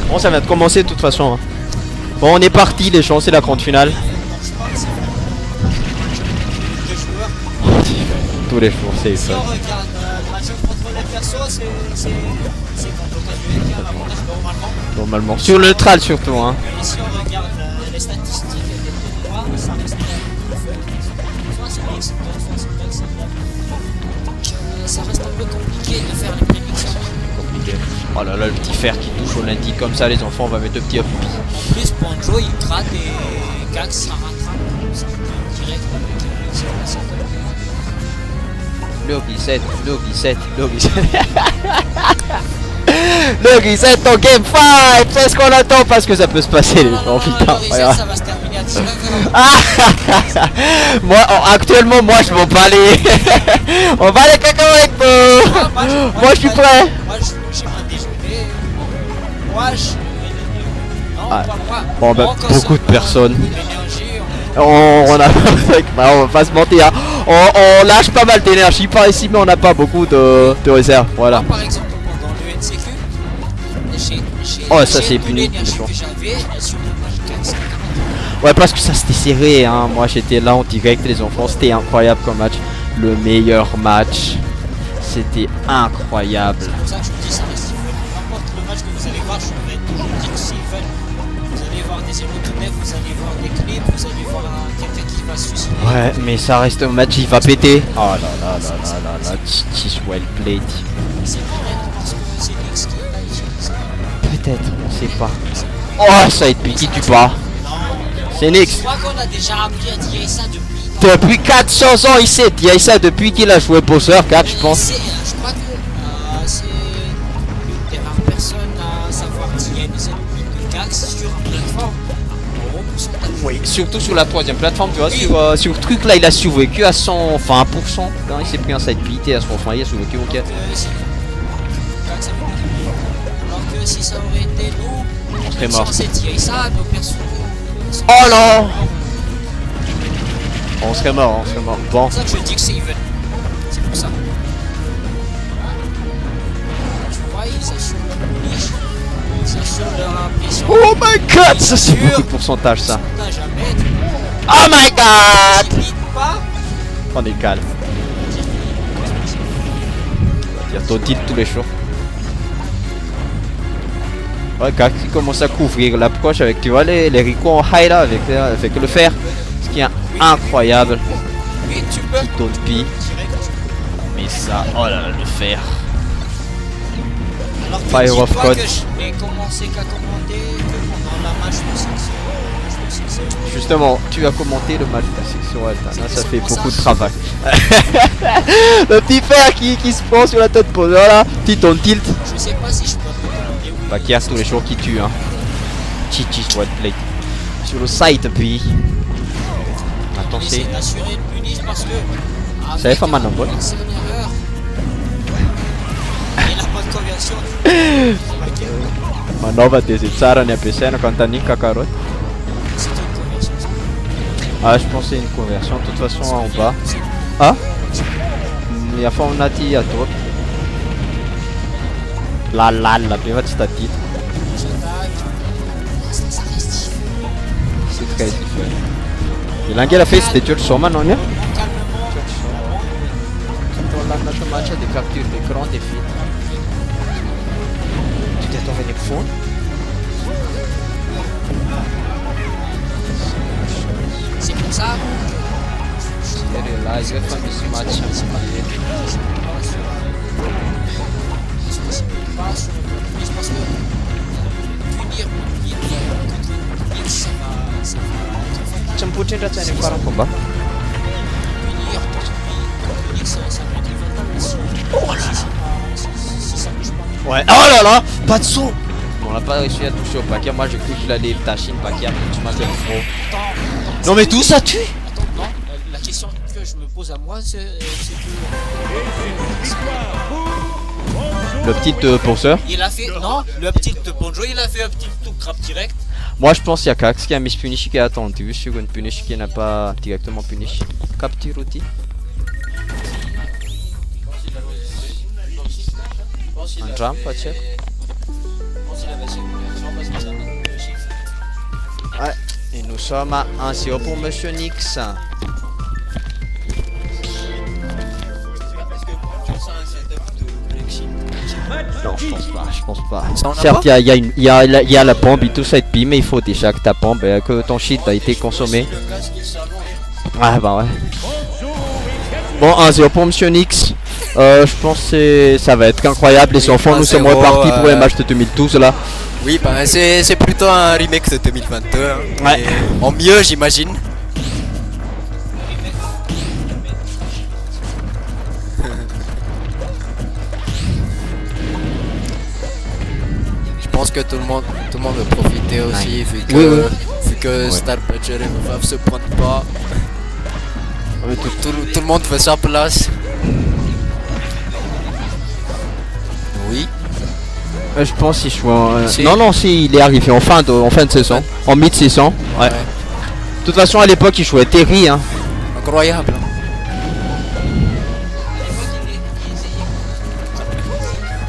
Bon, ça vient de commencer de toute façon. Hein. Bon, on est parti, les gens, c'est la grande finale. Tous les jours, c'est ça. Si on regarde le match contre les persos, c'est contre occasionnel à l'avantage normalement. Sur le neutral surtout. Hein. Mais si on regarde les statistiques des tournois, ça reste soit c'est X, soit c'est X. Donc ça reste un peu compliqué de faire les prédictions. Compliqué. Oh là là, le petit fer qui touche au lundi comme ça, les enfants, on va mettre le petit up. En plus, Ponjo il gratte et Gax ça rattrape. Ça direct avec l'exclamation. Le reset, le reset, le reset. Le reset en game 5. C'est ce qu'on attend parce que ça peut se passer les gens. Putain, le reset, ça va se terminer à 19h. Moi, actuellement, moi je m'en bats les. On va les cacahuètes, moi je suis prêt. Moi j'ai pas déjeuné. Moi je. Non, Ah. pas moi. Bon, bah, beaucoup de personnes. L'énergie, On a bah, on va pas se mentir, hein. On lâche pas mal d'énergie par ici, mais on n'a pas beaucoup de réserve. Voilà. par exemple, pendant le NCQ, Oh, ça, c'est puni, l'énergie c'est que j'avais sur le match 4. Ouais, parce que ça c'était serré, hein. Moi j'étais là en direct, les enfants, c'était incroyable comme match. Le meilleur match. C'était incroyable. C'est pour ça que je vous dis, ça reste even. N'importe le match que vous allez voir, je vais toujours dire que c'est even. Vous allez voir des 0-9, vous allez voir des clips, vous allez voir quelqu'un qui va se suicider. Ouais, mais ça reste un match, il va péter. Oh là là là là là là, Titis well played. C'est peut-être parce que c'est Nix qui Peut-être, on sait pas. Oh, ça a été qui tue pas. C'est Nix. Je crois qu'on a déjà appris à dire ça depuis. Depuis 400 ans, il sait dire ça depuis qu'il a joué Bowser 4, je pense. Je crois que c'est une des rares personnes à savoir dire des ennemis de Gax sur une plateforme. Oui, surtout sur la troisième plateforme, tu vois, sur le truc là, il a survécu à 100, enfin 1%. Quand il s'est pris un side beat et à son fin, il a survécu au 4. Alors que si ça aurait été nous, On serait mort. si on s'est tiré ça, nos persos. Oh là! On serait mort, on serait mort. Bon. C'est pour ça que je dis que c'est even. C'est pour ça. Tu vois, ils assurent leur niche. Ils assurent leur ambition. Oh my god, ça c'est beaucoup de pourcentage ça. Pourcentage à mettre. Oh my god! Limite pas. On est calme. Il y a ton titre tous les jours. Ouais, quand il commence à couvrir l'approche avec, tu vois, les ricots en high là, avec le fer. Ce qui est incroyable. Oui, tu peux. Qui tourne pi. Mais ça, oh là là, le fer. Alors que Fire of dis-toi God. que je n'ai commencé qu'à commenter que pendant la match de section. Justement, tu as commenté le match de la section Alta. Là, ça fait beaucoup de travail. Le petit fer qui se prend sur la tête pour là, petit on tilt. Je sais pas si je peux recommander ou Bah, qui a tous les jours qui tue, hein. Chichi Sweat Plate. Sur le site, puis. Attends, c'est. essayer d'assurer une punish parce que. Ça va faire mal en bol. C'est une erreur. Et la bonne conversion. Manova des tsara ny ampiasaina quand t'as Kakarot. C'est une conversion. Ah, je pensais une conversion, de toute façon en bas. Ah, il y a pas anaty atoro. La be fa tsy tadita. C'est très différent. Ilangela face c'était George Soma non? L'anno match de capture d'écran des films. Tu t'es tombé avec phone? C'est pour ça. Là, il va faire ce match. Je pense que punir contre ça va. Tsy mipotrindra tsy any amin'ny farany combat. Punir contre ça va être Ouais. Oh là là, pas de saut. On n'a pas réussi à toucher au paquet. Moi, j'ai cru qu'il allait le tâcher le paquet. Après, tu m'as fait trop. Non, mais tout ça tue. Attends, non, la question que je me pose à moi, c'est que. Le petit penseur. Il a fait. Non, le petit de Ponjo, il a fait un petit tout grab direct. Moi, je pense qu'il y a Kax qui a mis punish qui a attendu sur une punish qui n'a pas directement punish. Capture outil. Un jump, pas check. Je pense qu'il avait ses conversions parce Et nous sommes à 1-0 pour Monsieur Nix. Non, je pense pas. Certes, il y a la bombe et tout ça, et puis, mais il faut déjà que ta bombe, que ton shit a été consommé. Ah bah ouais. Bon, 1-0 pour Monsieur Nix. Je pense que ça va être incroyable. Les enfants, nous sommes repartis pour les matchs de 2012 là. Oui, bah c'est plutôt un remake de 2022. Hein. Ouais. En mieux, j'imagine. Je pense que tout le monde veut profiter aussi, vu que Star Badger et Mofaf se pointent pas. Tout le monde veut sa place. Oui. Je pense qu'il soit. Non, si il est arrivé en fin de saison, en mid-saison. Ouais. De toute façon, à l'époque, il jouait Terry. Hein. Incroyable.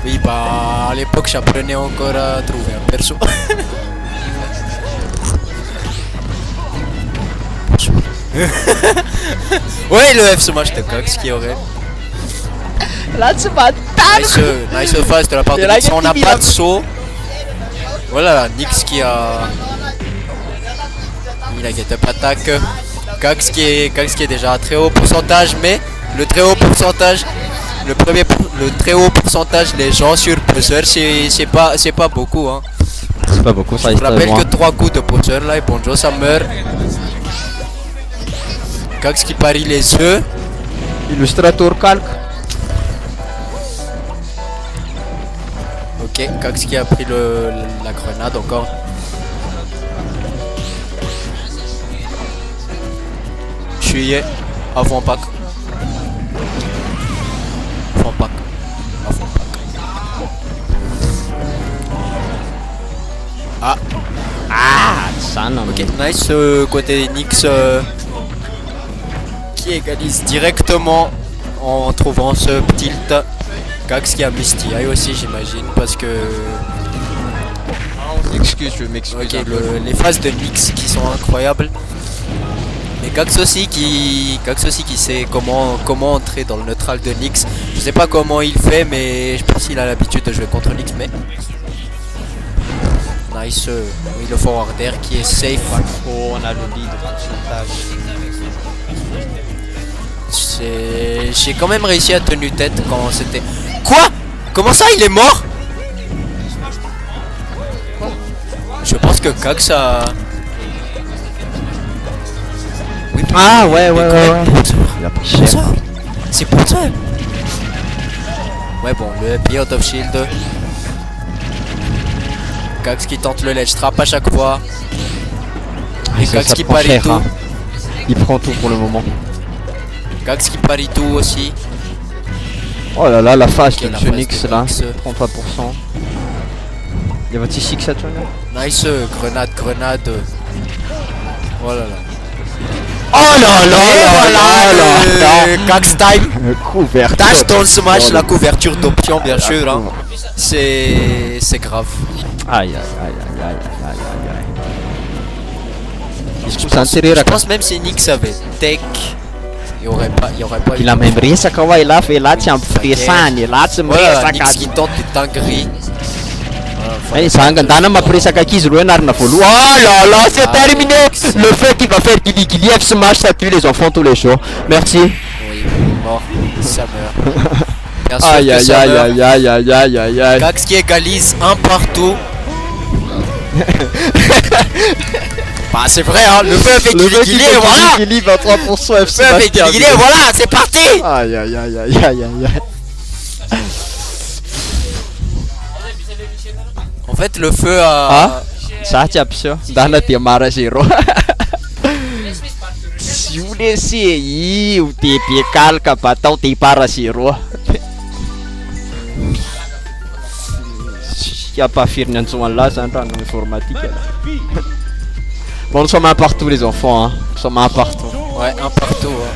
Oui, bah à l'époque, j'apprenais encore à trouver un perso. Ouais, le F smash de Cox qui aurait. Là, tu vas Nice face de la part de Nix. On n'a pas de saut. Voilà, Nix qui a. Il a get up attaque. Cox qui est déjà à très haut pourcentage, mais le très haut pourcentage. Le très haut pourcentage des gens sur Buzzer, c'est pas beaucoup. Hein. C'est pas beaucoup, ça. Je rappelle que 3 coups de Buzzer là et Bonjo ça meurt. Cox qui parie les œufs. Illustrator calque. Ok, Cox qui a pris la grenade encore. Je suis avant pack. Avant pack. Avant pack. Ah. Ça non. Ok, nice côté Nix qui égalise directement en trouvant ce tilt. Cox qui a Misty Eye aussi, j'imagine, parce que. Je m'excuse. Ok, les phases de Nix qui sont incroyables. Mais Cox aussi qui sait comment entrer dans le neutral de Nix. Je sais pas comment il fait, mais je pense qu'il a l'habitude de jouer contre Nix. Mais nice, oui, le forward air qui est safe. Oh, on a le lead de pourcentage. J'ai quand même réussi à tenir tête quand c'était. Quoi? Comment ça il est mort? Je pense que Cox a. Oui, ah ouais. Il a pris cher. C'est pour ça. Ouais bon, le happy out of shield. Cox qui tente le ledge trap à chaque fois. Et Cox qui parie tout. Hein. Il prend tout pour le moment. Cox qui parie tout aussi. Oh là là, la phase Okay, de Nix là, 33%. Il y a votre 6 à tourner. Nice, grenade. Oh là là. Oh là là. Cox time. Couverture. Dash dans le smash, la couverture d'option bien sûr. Hein. C'est grave. Aïe. Je pense même si Nix avait tech. Il y aurait pas eu. Il a même rien ça kawaii là fait là tiens pressane là tu me voilà, Nix qui tente des dingueries. Eh ça ngandana ma presaka kizy roa narina volo. Oh là là, c'est terminé. Le fait qu'il va faire Gilly F smash ça tue les enfants tous les jours. Merci. Oui, mort, ça meurt. Bien sûr aïe que ça meurt. aïe. Cox qui égalise un partout. Bah c'est vrai hein, le feu fait Gilly et voilà. Gilly 23% F smash. Le feu fait Gilly et voilà, c'est parti. Aïe. En fait le feu a... Ça tient sûr. Dans la Tiamara Zero. Si vous laissez ou t'es pieds calca patau t'es para Zero. Il n'y a pas Firnanson là, c'est un temps informatique. Bon, nous sommes un partout les enfants. Hein. Nous sommes un partout. Ouais, un partout. Hein.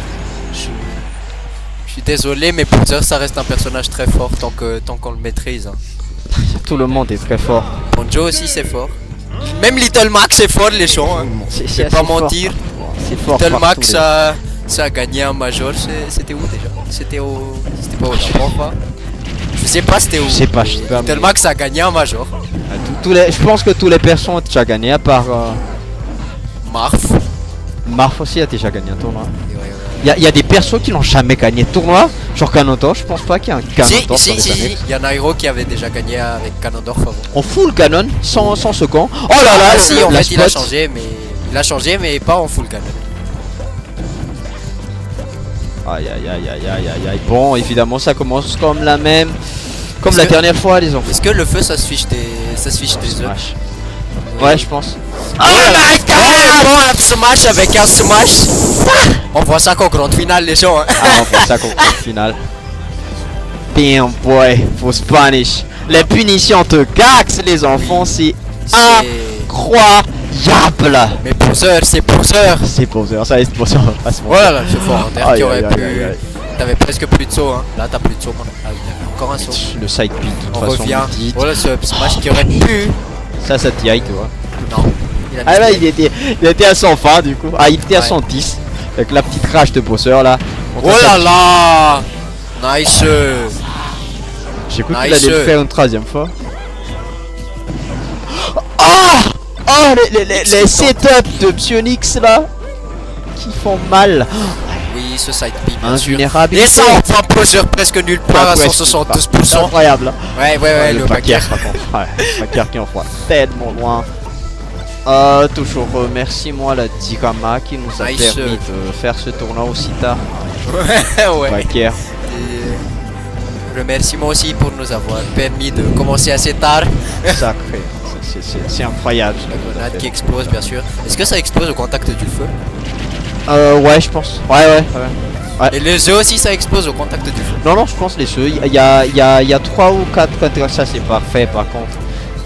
Je suis désolé, mais Bowser ça reste un personnage très fort tant qu'on le maîtrise. Hein. Tout le monde est très fort. Bon, Joe aussi c'est fort. Même Little Max c'est fort les gens. Hein. C'est Je vais pas mentir. C'est fort. Little partout, Max ça a gagné un major. C'était où déjà? C'était pas au Japon pas. Je sais pas c'était où. Je sais pas. Little Max a gagné un major. Je pense que tous les personnes ont déjà gagné à part Marf. Marf aussi a déjà gagné un tournoi. Et ouais. Il y a des persos qui n'ont jamais gagné de tournoi. Genre Canondor, je pense pas qu'il y a un Canondor Si, sur les si, années. il y a Nairo qui avait déjà gagné avec Canondor favori. On full canon sans second. Oh là là, Ah, si, en la fait il a spot. changé mais pas en full canon. Aïe aïe aïe aïe aïe aïe aïe. Bon, évidemment ça commence comme la même. Comme Est-ce la que- dernière fois les enfants. Est-ce que le feu ça se fiche des œufs? Smash. Ouais, je pense. Oh my god! Bon, un smash avec un smash! On voit ça qu'au grand final, les gens. Hein. Ah, on fait ça comme final. Damn boy, for Spanish. Les punitions de Gax, les enfants, c'est incroyable. Mais poseur, c'est poseur! C'est poseur, ça reste poseur. Voilà, là, ce fort en terre Aïe, qui aurait aïe, pu. aïe, aïe. T'avais presque plus de saut, hein. Là, t'as plus de saut. Ah, il y avait encore un saut. Le side pin, de toute On façon. revient. vous dites. Voilà ce smash qui aurait pu. Ça t'y aille, tu vois. Non. Il a Ah là, mis- il était à 100 fin du coup. Ah, il était à Ouais. 110. Avec la petite rage de bosseur là. Oh là là! Nice! J'ai cru qu'il Nice. allait le faire une troisième fois. Ah! Oh, les setups de Psyonix là qui font mal. Oui, ce side pick, bien sûr. Invulnérabilité. Et ça, enfin, poseur presque nulle part à Ouais, 172%. c'est incroyable. Hein. Ouais, le Packer backer. par contre. Ouais, Packer qui envoie tellement loin. Toujours remercie-moi la Dirama qui nous a Nice. permis de faire ce tournoi aussi tard. Ouais. Packer. Et remerciements aussi pour nous avoir permis de commencer assez tard. Sacré. C'est incroyable. La grenade qui explose, bien sûr. Est-ce que ça explose au contact du feu? Ouais, je pense. Ouais. Et les œufs aussi, ça explose au contact du feu. Non, je pense les œufs. Il y a 3 ou 4 contre ça, c'est parfait par contre.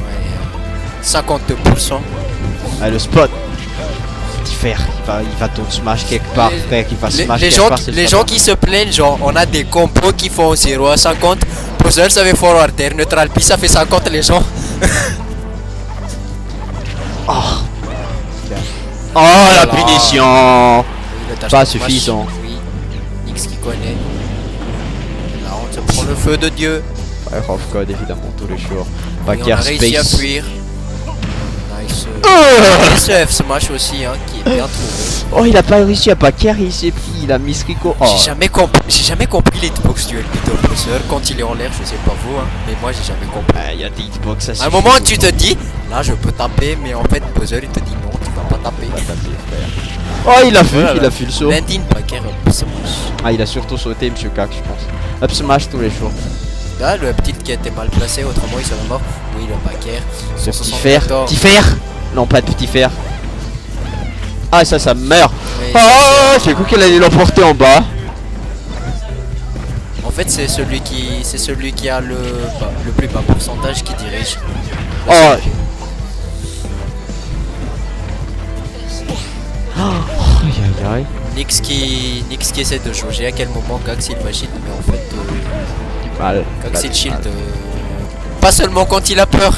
Ouais. 52%. Ah, le spot. Petit fer, il va tout smash quelque part, frère, il va smash Les quelque gens, part. c'est le les spot. gens qui se plaignent, genre, on a des combos qui font 0 à 50. Poseur, ça fait forward air. Neutral P, ça fait 50 les gens. Oh la Voilà. punition. Oui, le touch Pas de smash. suffisant. Oui, Nix qui connaît. Là, on se prend le feu de Dieu. Ouais, off code évidemment tous les jours. Et on Packer a réussi à space. fuir. Nice. Nice F smash aussi, hein, qui est bien trouvé. Oh, il a pas réussi à Packer, il s'est pris, il a mis Rico. Oh. J'ai jamais compris l'hitbox du LP de Poseur quand il est en l'air, je sais pas vous, hein, mais moi j'ai jamais compris. Il y a des hitbox, ça À un suffit. moment tu te dis, là je peux taper, mais en fait Poseur il te dit non, tu vas pas taper. Oh, il a fait, Voilà. il a fait le saut. Landing Packer Up smash. Ah, il a surtout sauté, monsieur Kak, je pense. Up smash tous les jours. Là le petit qui a été mal placé, autrement il serait mort. Oui, le Packer. Ce petit fer. Petit fer. Non, pas de petit fer. Ah, ça meurt. Mais Oh, j'ai cru qu'elle allait l'emporter en bas. en fait c'est celui qui a le plus bas pourcentage qui dirige. Oh. Aïe aïe aïe. Nix qui essaie de jauger à quel moment Gax il va shield, mais en fait Mal. Gax il shield pas seulement quand il a peur.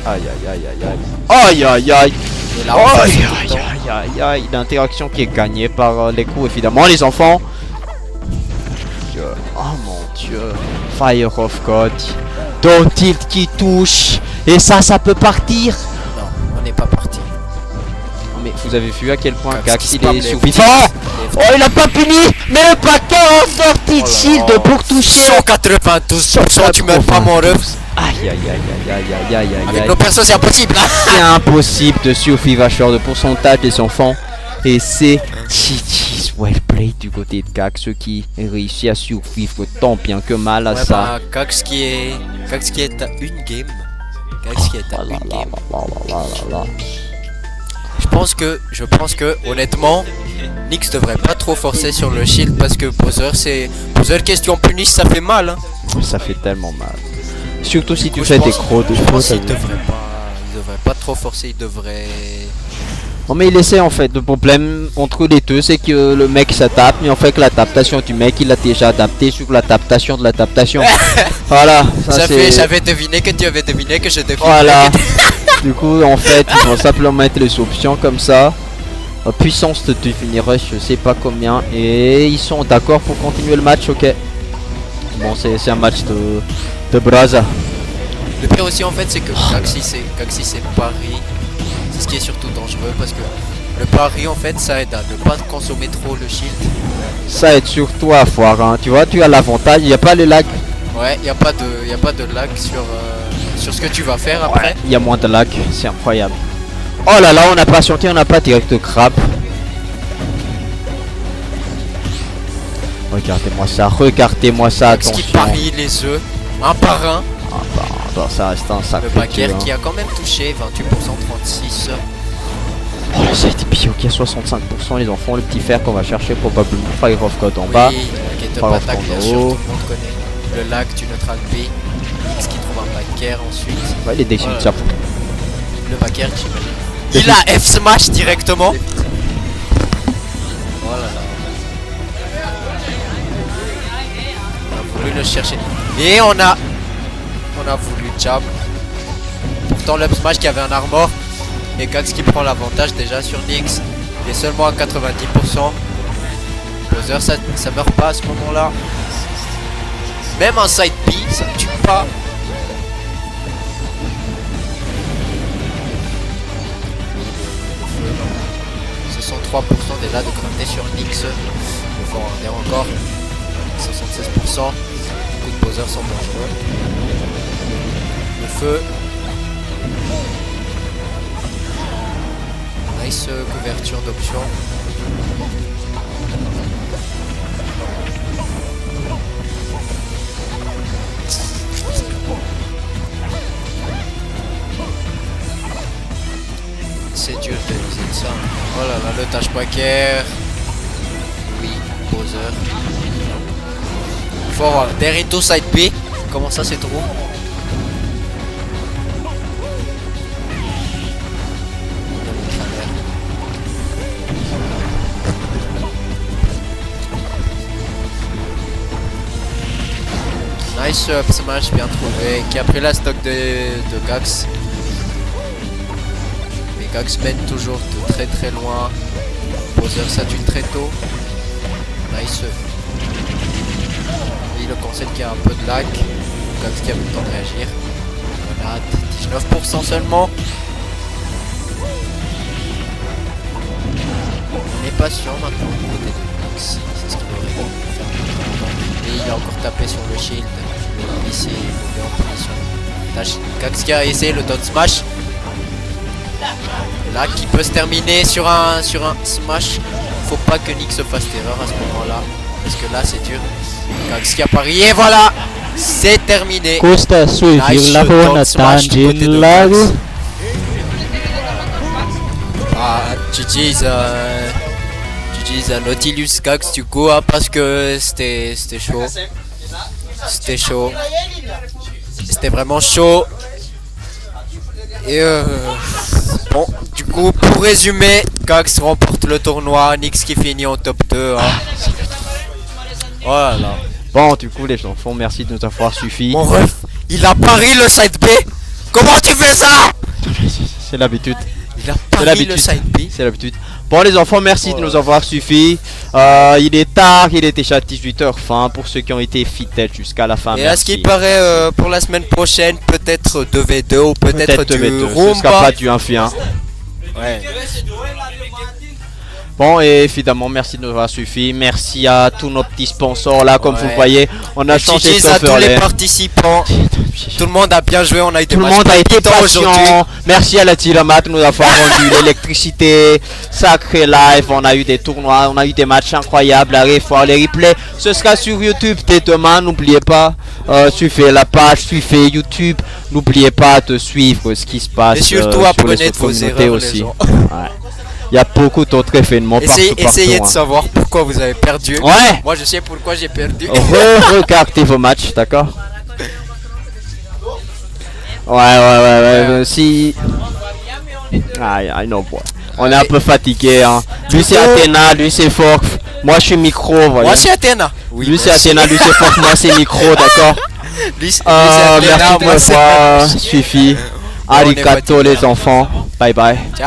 Aïe aïe aïe aïe aïe. Aïe aïe aïe. Et là, on passe Aïe tout le aïe temps. aïe aïe aïe. L'interaction qui est gagnée par les coups évidemment les enfants. Dieu. Oh mon dieu. Fire of God. Don't tilt qui touche. Et ça peut partir. Non, on n'est pas parti. Mais vous avez vu à quel point Gax Gax qui il spam est les survivant. Oh, il a pas puni. Mais le paquet en sortie de shield pour toucher. 192%, tu meurs pas mon ref. Aïe aïe aïe aïe aïe aïe aïe aïe Avec aïe. nos persos c'est impossible. C'est impossible de survivre à ce genre de pourcentage les enfants. Et c'est GG's well played du côté de Gax, ceux qui réussit à survivre tant bien que mal à Ouais, ça. bah, Gax qui est à une game. Gax qui est à Oh là une là game. là là là là. Je pense que honnêtement Nix devrait pas trop forcer sur le shield parce que Poseur question punish ça fait mal, hein. Ça fait tellement mal. Surtout si tu coup, fais je des pense- crocs de Je faute. pense qu'il devrait pas trop forcer, il devrait Non mais il essaie en fait, le problème entre les deux c'est que le mec ça tape, mais en fait que l'adaptation du mec il a déjà adapté sur l'adaptation de l'adaptation. Voilà, ça c'est... J'avais deviné que tu avais deviné que je devinais. Voilà. Du coup en fait ils vont simplement mettre les options comme ça. Puissance de devenir rush, je sais pas combien. Et ils sont d'accord pour continuer le match, ok. Bon c'est un match de Braza. Le pire aussi en fait c'est que Gaxi c'est pari. C'est ce qui est surtout dangereux parce que le pari en fait ça aide à ne pas consommer trop le shield. Ça aide surtout à foire, hein. Tu vois, tu as l'avantage, il n'y a pas les lags. Ouais, il n'y a pas de lag sur ce que tu vas faire après. Il y a moins de lag, c'est incroyable. Oh là là, on a patienté, on n'a pas direct de crabe. Regardez-moi ça, Gax attention. qui parie les œufs, un par un. Ah bah, ça reste un sacré Le Baker dur, hein. qui a quand même touché 28%, 36. Oh, ça a été pire, ok, 65% les enfants, le petit fer qu'on va chercher probablement. Fire of God en bas. Oui, Get Fire Up of Attack, bien God sûr, en tout haut. le monde connaît. Le lag du neutral B. X qui trouve un Baker ensuite. Ouais, les decks Voilà. ça. Le Baker qui... Il a F-Smash directement. Voilà. On a voulu le chercher. Et on a voulu jab. Pourtant l'up smash qui avait un armor. Et Gax qui prend l'avantage déjà sur Nyx. Il est seulement à 90%. Bowser ça meurt pas à ce moment là. Même un side B ça ne tue pas. Ce sont 3% déjà de crafter sur Nyx. Il faut en dire encore. 76%. Beaucoup de Bowser sont dangereux. Le feu. Nice couverture d'options. C'est dur de viser ça. Oh là là, le tâche Baker. Oui, Bowser. Forward, Derito side B. Comment ça c'est trop? Nice up smash bien trouvé. Qui a pris la stock de Gax. Mais Gax mène toujours de très très loin. Bowser ça tue très tôt. Nice. Oui, le concept qui a un peu de lag. Gax qui a eu le temps de réagir. Grenade, 19% seulement. On est patient maintenant du côté de Gax. C'est ce qu'il aurait dû faire. Et il a encore tapé sur le shield. Ici, il est en position. Gax qui a essayé le down smash. Et là, qui peut se terminer sur un smash. Faut pas que Nyx se fasse erreur à ce moment-là. Parce que là, c'est dur. Gax qui a parié, voilà. C'est terminé. Custa suivre la buona tangente. Ah, GG's Nautilus Gax du coup, hein, parce que c'était chaud. C'était chaud. C'était vraiment chaud. Et bon, du coup, pour résumer, Gax remporte le tournoi. Nyx qui finit en top 2. Hein. Voilà. Bon, du coup, les enfants, merci de nous avoir suffi. Mon ref, il a pari le side B. Comment tu fais ça? C'est l'habitude. Il a pari le side B. C'est l'habitude. Bon, les enfants, merci de nous avoir suffi. Il est tard, il est déjà 18h20 pour ceux qui ont été fidèles jusqu'à la fin. Et à ce qui paraît, pour la semaine prochaine, peut-être 2v2 ou peut-être du 2v2. Roomba. Ce sera pas du 1v1. Ouais. Bon, et évidemment, merci de nous avoir suffi. Merci à tous nos petits sponsors là, comme vous Ouais. voyez. On a changé de GG's à tous serveur. les participants. Tout le monde a bien joué, on a eu des Tout le matchs monde a été palpitants aujourd'hui. patient. Merci à la Tilomat de nous avoir rendu l'électricité. Sacré live. On a eu des tournois, on a eu des matchs incroyables. Allez voir les replays. Ce sera sur YouTube dès demain. N'oubliez pas, suivez la page, suivez YouTube. N'oubliez pas de suivre ce qui se passe. Et surtout, sur les apprenez de autres vos communautés erreurs, aussi. les gens. Ouais. Il y a beaucoup d'autres événements Essayez partout. de savoir pourquoi vous avez perdu. Ouais. Moi je sais pourquoi j'ai perdu. Regardez vos matchs, d'accord? Ouais. Si. I know, boy. On est un peu fatigué, hein. Lui c'est Athéna, lui c'est Fox. Moi je suis micro, voilà. Moi c'est Athéna. Oui, lui c'est Athéna, lui c'est Fox, moi c'est micro, d'accord. Lui, Merci de me voir, suffit. Arigato les enfants. Bye bye. Ciao.